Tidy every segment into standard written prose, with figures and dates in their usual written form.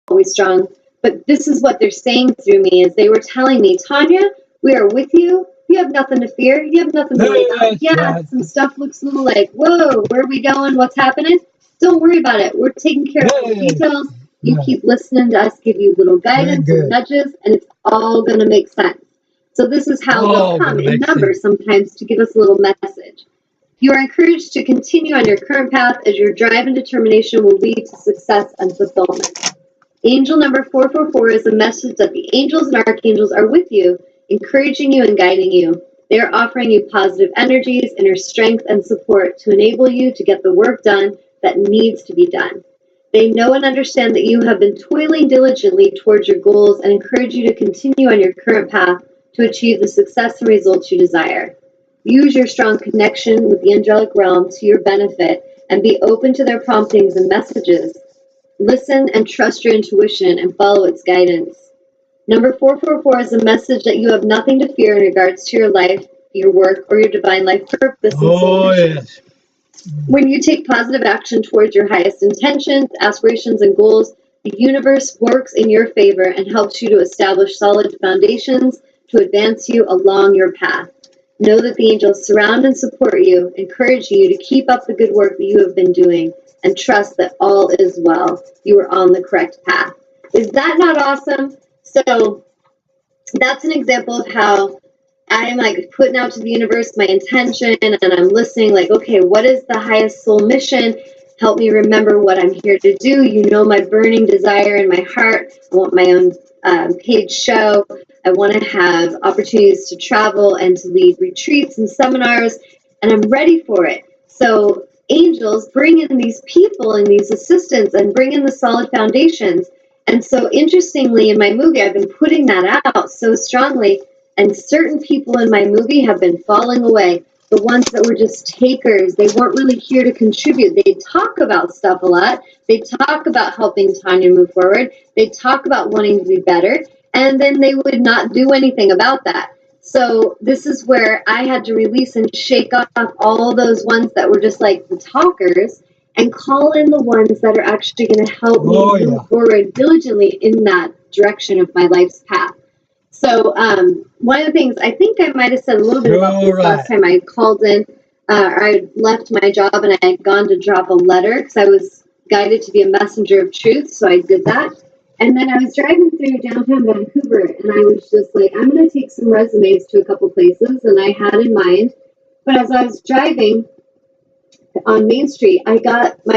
always strong. But this is what they're saying through me is they were telling me, Tanya, we are with you. You have nothing to fear. You have nothing to worry about. Yeah, some stuff looks a little like, whoa, where are we going? What's happening? Don't worry about it. We're taking care of the details. You keep listening to us give you little guidance and nudges, and it's all going to make sense. So this is how they'll come in numbers sometimes to give us a little message. You are encouraged to continue on your current path as your drive and determination will lead to success and fulfillment. Angel number 444 is a message that the angels and archangels are with you, encouraging you and guiding you. They are offering you positive energies, inner strength, and support to enable you to get the work done that needs to be done. They know and understand that you have been toiling diligently towards your goals and encourage you to continue on your current path to achieve the success and results you desire. Use your strong connection with the angelic realm to your benefit and be open to their promptings and messages. Listen and trust your intuition and follow its guidance. Number 444 is a message that you have nothing to fear in regards to your life, your work, or your divine life purpose. Yes. When you take positive action towards your highest intentions, aspirations, and goals, the universe works in your favor and helps you to establish solid foundations to advance you along your path. Know that the angels surround and support you, encouraging you to keep up the good work that you have been doing, and trust that all is well. You are on the correct path. Is that not awesome? So that's an example of how I'm like putting out to the universe my intention, and I'm listening like, okay, what is the highest soul mission? Help me remember what I'm here to do. You know my burning desire in my heart. I want my own paid show. I want to have opportunities to travel and to lead retreats and seminars, and I'm ready for it. So angels bring in these people and these assistants and bring in the solid foundations. And so interestingly, in my movie, I've been putting that out so strongly, and certain people in my movie have been falling away. The ones that were just takers, they weren't really here to contribute. They'd talk about stuff a lot. They'd talk about helping Tanya move forward. They'd talk about wanting to be better, and then they would not do anything about that. So this is where I had to release and shake off all those ones that were just like the talkers and call in the ones that are actually going to help me move forward diligently in that direction of my life's path. So one of the things, I think I might have said a little bit about this last time I called in, I left my job and I had gone to drop a letter because I was guided to be a messenger of truth. So I did that. And then I was driving through downtown Vancouver and I was just like, I'm going to take some resumes to a couple places. And I had in mind, but as I was driving on Main Street, my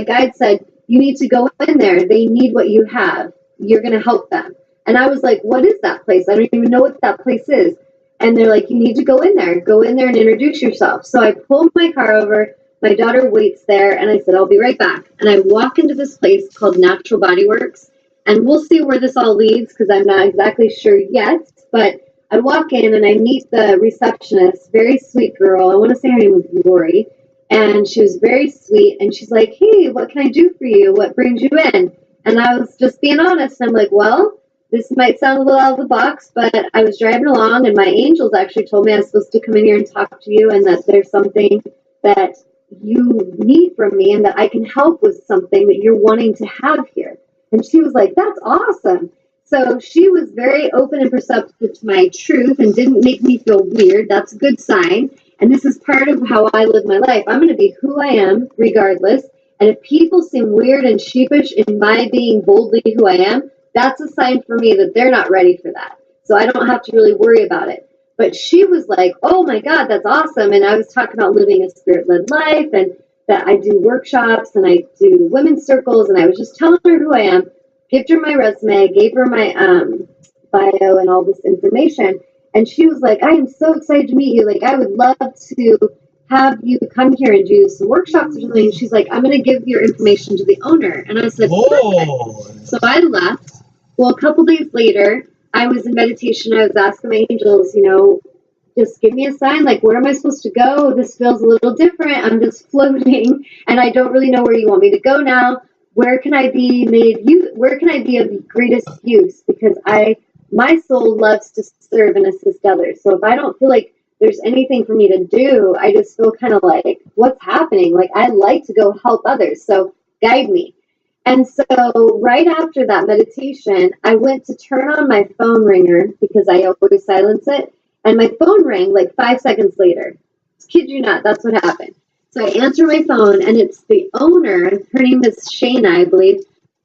guide said, you need to go in there. They need what you have. You're going to help them. And I was like, what is that place? I don't even know what that place is. And they're like, you need to go in there. Go in there and introduce yourself. So I pulled my car over. My daughter waits there. And I said, I'll be right back. And I walk into this place called Natural Body Works. And we'll see where this all leads because I'm not exactly sure yet. But I walk in and I meet the receptionist, very sweet girl. I want to say her name was Lori. And she was very sweet. And she's like, hey, what can I do for you? What brings you in? And I was just being honest. I'm like, well, this might sound a little out of the box, but I was driving along and my angels actually told me I was supposed to come in here and talk to you and that there's something that you need from me and that I can help with something that you're wanting to have here. And she was like, that's awesome. So she was very open and perceptive to my truth and didn't make me feel weird. That's a good sign. And this is part of how I live my life. I'm going to be who I am regardless. And if people seem weird and sheepish in my being boldly who I am, that's a sign for me that they're not ready for that. So I don't have to really worry about it. But she was like, oh my God, that's awesome. And I was talking about living a spirit-led life and that I do workshops and I do women's circles. And I was just telling her who I am, gave her my resume, gave her my bio and all this information. And she was like, I am so excited to meet you. Like, I would love to have you come here and do some workshops or something. And she's like, I'm going to give your information to the owner. And I said, perfect. So I left. Well, a couple days later, I was in meditation. I was asking my angels, just give me a sign. Like, where am I supposed to go? This feels a little different. I'm just floating, and I don't really know where you want me to go now. Where can I be where can I be of the greatest use? Because my soul loves to serve and assist others. So if I don't feel like there's anything for me to do, I just feel kind of like, what's happening? Like, I like to go help others. So guide me. And so right after that meditation, I went to turn on my phone ringer because I always silence it. And my phone rang like 5 seconds later. Kid you not, that's what happened. So I answer my phone, and it's the owner. Her name is Shayna, I believe,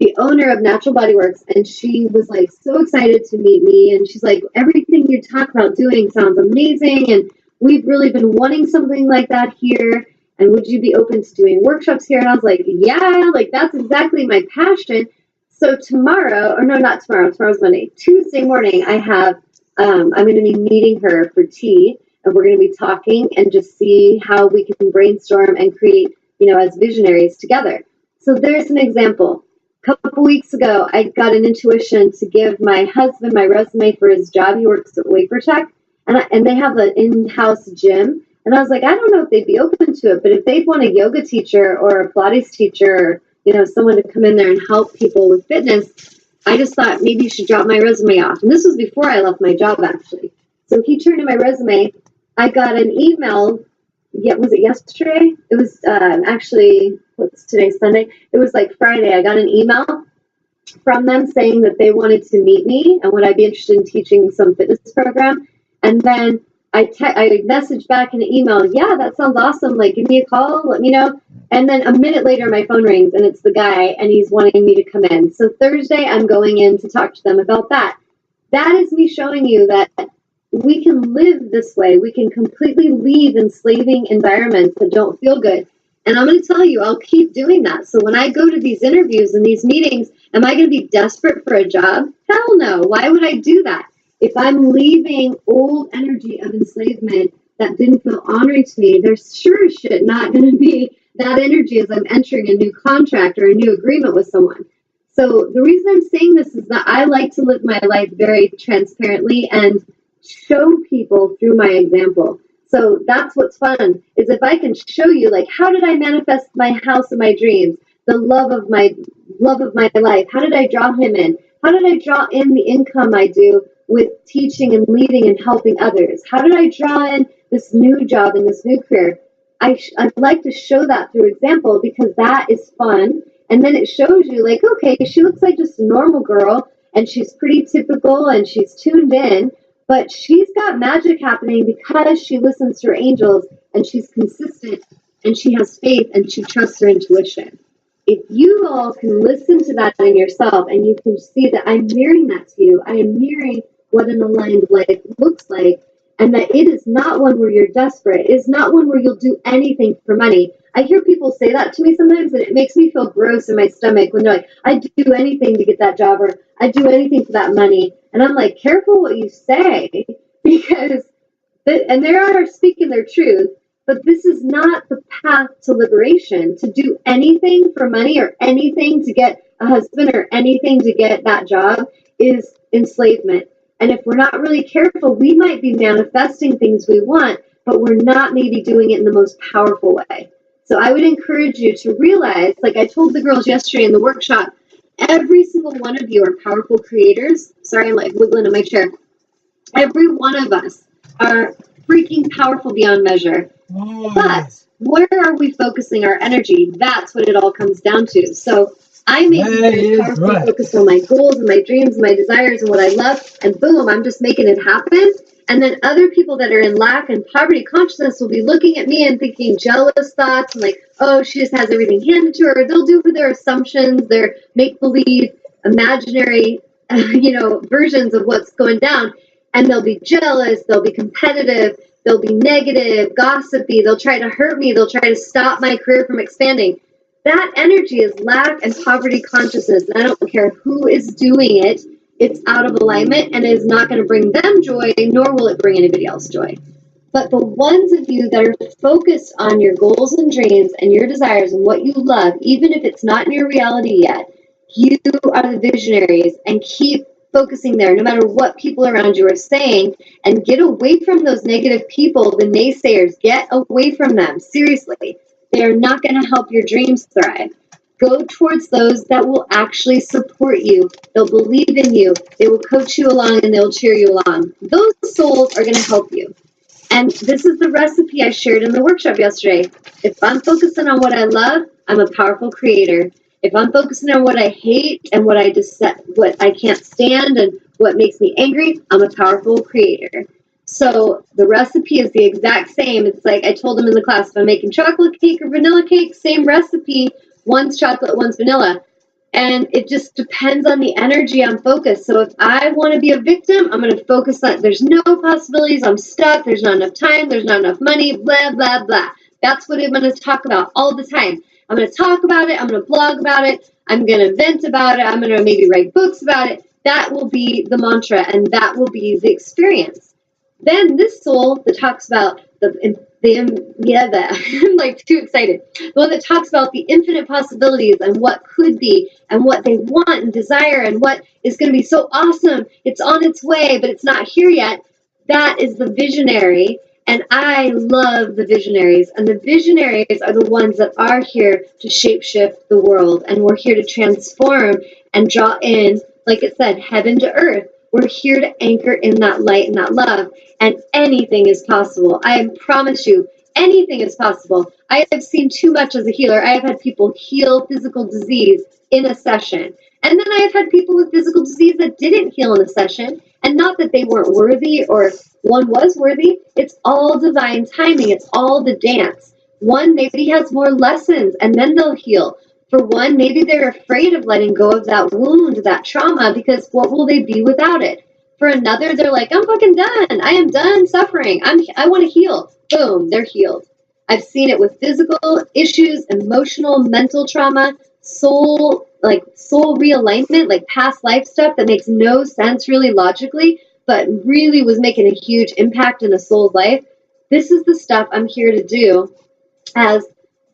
the owner of Natural Body Works. And she was like so excited to meet me. And she's like, everything you talk about doing sounds amazing. And we've really been wanting something like that here. And would you be open to doing workshops here? And I was like, yeah, like that's exactly my passion. So tomorrow, or no, not tomorrow, tomorrow's Monday, Tuesday morning, I'm going to be meeting her for tea, and we're going to be talking and just see how we can brainstorm and create, as visionaries together. So there's an example. A couple weeks ago, I got an intuition to give my husband my resume for his job. He works at Wafer Tech, and they have an in-house gym. And I was like, I don't know if they'd be open to it, but if they'd want a yoga teacher or a Pilates teacher, or, someone to come in there and help people with fitness, I just thought maybe you should drop my resume off. And this was before I left my job, actually. So he turned in my resume. I got an email. Was it yesterday? It was actually, what's today, Sunday? It was like Friday. I got an email from them saying that they wanted to meet me and would I be interested in teaching some fitness program. And then I messaged back in an email, yeah, that sounds awesome. Like, give me a call, let me know. And then a minute later, my phone rings, and it's the guy, and he's wanting me to come in. So Thursday, I'm going in to talk to them about that. That is me showing you that we can live this way. We can completely leave enslaving environments that don't feel good. And I'm going to tell you, I'll keep doing that. So when I go to these interviews and these meetings, am I going to be desperate for a job? Hell no. Why would I do that? If I'm leaving old energy of enslavement that didn't feel honoring to me, there's sure as shit not going to be that energy as I'm entering a new contract or a new agreement with someone. So the reason I'm saying this is that I like to live my life very transparently and show people through my example. So that's what's fun, is if I can show you, like, how did I manifest my house of my dreams, the love of my life? How did I draw him in? How did I draw in the income I do with teaching and leading and helping others? How did I draw in this new job and this new career? I'd like to show that through example because that is fun. And then it shows you, like, okay, she looks like just a normal girl and she's pretty typical and she's tuned in, but she's got magic happening because she listens to her angels and she's consistent and she has faith and she trusts her intuition. If you all can listen to that in yourself and you can see that I'm mirroring that to you, I am mirroring what an aligned life looks like, and that it is not one where you're desperate. It is not one where you'll do anything for money. I hear people say that to me sometimes, and it makes me feel gross in my stomach when they're like, I'd do anything to get that job, or I'd do anything for that money. And I'm like, careful what you say, because, and they are speaking their truth, but this is not the path to liberation. To do anything for money or anything to get a husband or anything to get that job is enslavement. And if we're not really careful, we might be manifesting things we want, but we're not maybe doing it in the most powerful way. So I would encourage you to realize, like I told the girls yesterday in the workshop, every single one of you are powerful creators. Sorry, I'm like wiggling in my chair. Every one of us are freaking powerful beyond measure. But where are we focusing our energy? That's what it all comes down to. So I may be very powerfully focused on my goals and my dreams and my desires and what I love, and boom, I'm just making it happen. And then other people that are in lack and poverty consciousness will be looking at me and thinking jealous thoughts and like, oh, she just has everything handed to her. They'll do for their assumptions, their make-believe, imaginary, versions of what's going down. And they'll be jealous, they'll be competitive, they'll be negative, gossipy, they'll try to hurt me, they'll try to stop my career from expanding. That energy is lack and poverty consciousness. And I don't care who is doing it. It's out of alignment and it is not going to bring them joy, nor will it bring anybody else joy. But the ones of you that are focused on your goals and dreams and your desires and what you love, even if it's not in your reality yet, you are the visionaries, and keep focusing there no matter what people around you are saying, and get away from those negative people, the naysayers. Get away from them. Seriously. They are not going to help your dreams thrive. Go towards those that will actually support you. They'll believe in you. They will coach you along and they'll cheer you along. Those souls are going to help you. And this is the recipe I shared in the workshop yesterday. If I'm focusing on what I love, I'm a powerful creator. If I'm focusing on what I hate and what I can't stand and what makes me angry, I'm a powerful creator. So the recipe is the exact same. It's like I told them in the class, if I'm making chocolate cake or vanilla cake, same recipe, one's chocolate, one's vanilla. And it just depends on the energy I'm focused. So if I want to be a victim, I'm going to focus on there's no possibilities, I'm stuck, there's not enough time, there's not enough money, blah, blah, blah. That's what I'm going to talk about all the time. I'm going to talk about it, I'm going to blog about it, I'm going to vent about it, I'm going to maybe write books about it. That will be the mantra, and that will be the experience. Then this soul that talks about I'm like too excited. The one that talks about the infinite possibilities and what could be and what they want and desire and what is going to be so awesome. It's on its way, but it's not here yet. That is the visionary. And I love the visionaries. And the visionaries are the ones that are here to shapeshift the world. And we're here to transform and draw in, like it said, heaven to earth. We're here to anchor in that light and that love. And anything is possible. I promise you, anything is possible. I have seen too much as a healer. I have had people heal physical disease in a session. And then I have had people with physical disease that didn't heal in a session. And not that they weren't worthy or one was worthy. It's all divine timing. It's all the dance. One maybe has more lessons and then they'll heal. For one, maybe they're afraid of letting go of that wound, that trauma, because what will they be without it? For another, they're like, I'm fucking done. I am done suffering. I want to heal. Boom, they're healed. I've seen it with physical issues, emotional, mental trauma, soul realignment, like past life stuff that makes no sense really logically, but really was making a huge impact in a soul's life. This is the stuff I'm here to do as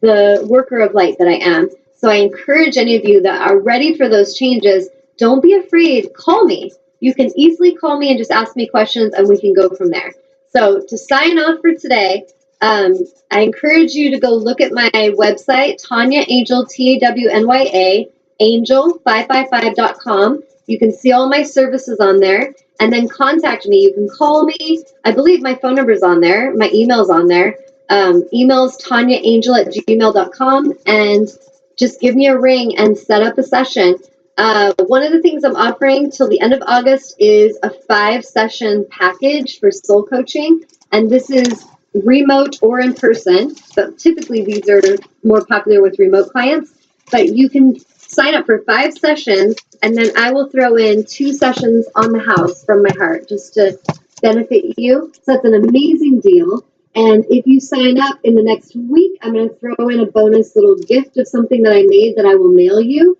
the worker of light that I am. So I encourage any of you that are ready for those changes, don't be afraid. Call me. You can easily call me and just ask me questions and we can go from there. So to sign off for today, I encourage you to go look at my website, Tanya Angel, Tawnya, angel555.com. You can see all my services on there and then contact me. You can call me. I believe my phone number is on there. My email's on there. Email's tanyaangel@gmail.com, and just give me a ring and set up a session. One of the things I'm offering till the end of August is a 5-session package for soul coaching. And this is remote or in person. But typically these are more popular with remote clients. But you can sign up for 5 sessions, and then I will throw in 2 sessions on the house from my heart just to benefit you. So it's an amazing deal. And if you sign up in the next week, I'm going to throw in a bonus little gift of something that I made that I will mail you.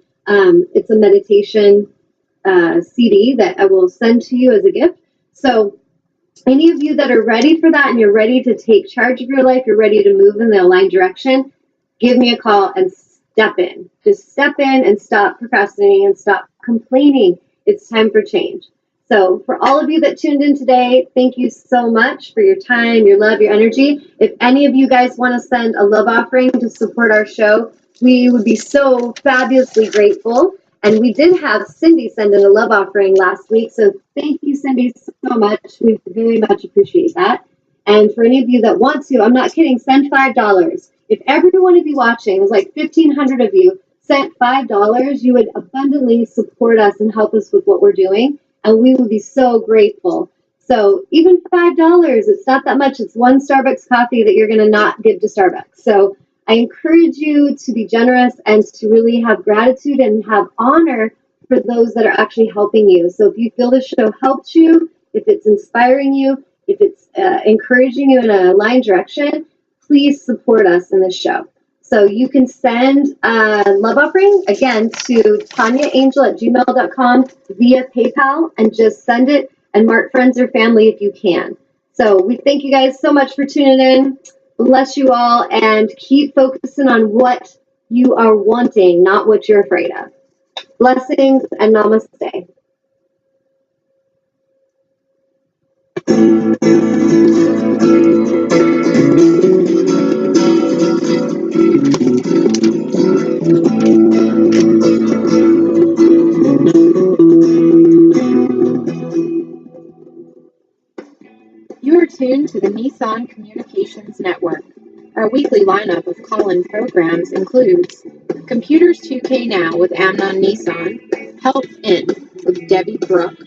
It's a meditation CD that I will send to you as a gift. So any of you that are ready for that and you're ready to take charge of your life, you're ready to move in the aligned direction, give me a call and step in. Just step in and stop procrastinating and stop complaining. It's time for change. So for all of you that tuned in today, thank you so much for your time, your love, your energy. If any of you guys want to send a love offering to support our show, we would be so fabulously grateful. And we did have Cindy send in a love offering last week. So thank you, Cindy, so much. We very much appreciate that. And for any of you that want to, I'm not kidding, send $5. If every one of you watching, it was like 1,500 of you, sent $5, you would abundantly support us and help us with what we're doing. And we would be so grateful. So even $5, it's not that much. It's 1 Starbucks coffee that you're going to not give to Starbucks. So I encourage you to be generous and to really have gratitude and have honor for those that are actually helping you. So if you feel the show helped you, if it's inspiring you, if it's encouraging you in a aligned direction, please support us in this show. So you can send a love offering, again, to tanyaangel@gmail.com via PayPal, and just send it and mark friends or family if you can. So we thank you guys so much for tuning in. Bless you all, and keep focusing on what you are wanting, not what you're afraid of. Blessings and namaste. You are tuned to the Nissan Communications Network. Our weekly lineup of call-in programs includes Computers 2K Now with Amnon Nissan, Health In with Debbie Brooke,